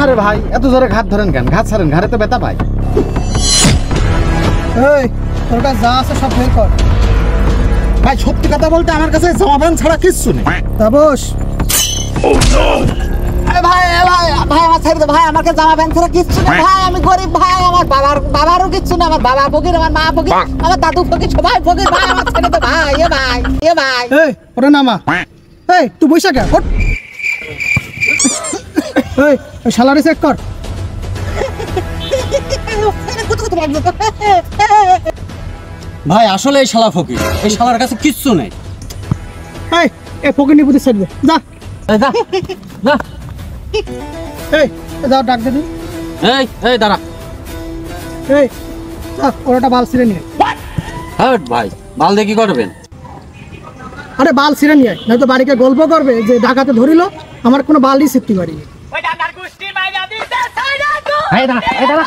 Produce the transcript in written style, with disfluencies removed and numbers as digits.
আরে ভাই এত জোরে ঘাট ধরেন কেন? ঘাট ছাড়েন, ঘাড়ে তো ব্যথা পাই। এই তোর কাছে যা আছে সব বের কর। ভাই সত্যি কথা বলতে আমার কাছে জামা প্যান্ট ছাড়া কিচ্ছু নেই। তা বস। ভাই ভাই ভাই আমার ছেড়ে দে ভাই, আমার কাছে জামা প্যান্ট ছাড়া কিচ্ছু নেই ভাই, আমি গরিব ভাই, আমার বাবারও কিচ্ছু না, আমার বাবা ফকির, আমার মা ফকির, আমার দাদু ফকির, সবাই ফকির ভাই, আমার ছেড়ে দে ভাই, এ ভাই। এই ওটা নামা। এই তুই বইসা কে? ওঠ। এই ওই শালারে চেক কর। ভাই আসলে এই শালা ফকির, এই শালার কাছে কিচ্ছু নেই। এই ফকির নিপুতি ছেড়ে দে, যা। যা যা। এই যাও ডাক দে তুই। এই দাঁড়া। এই ওটা বাল ছিঁড়ে নিয়ে। হ্যাঁ ভাই, বাল দিয়ে কি করবেন? আরে বাল ছিঁড়ে নিয়ে নয়তো বাড়িকে গল্প করবে যে ঢাকাতে ধরিল, আমার কোনো বালই ছিঁড়তে পারি। ওই ডাকার গোষ্ঠী মাইরা দিতে চাই না তো। এই দাঁড়া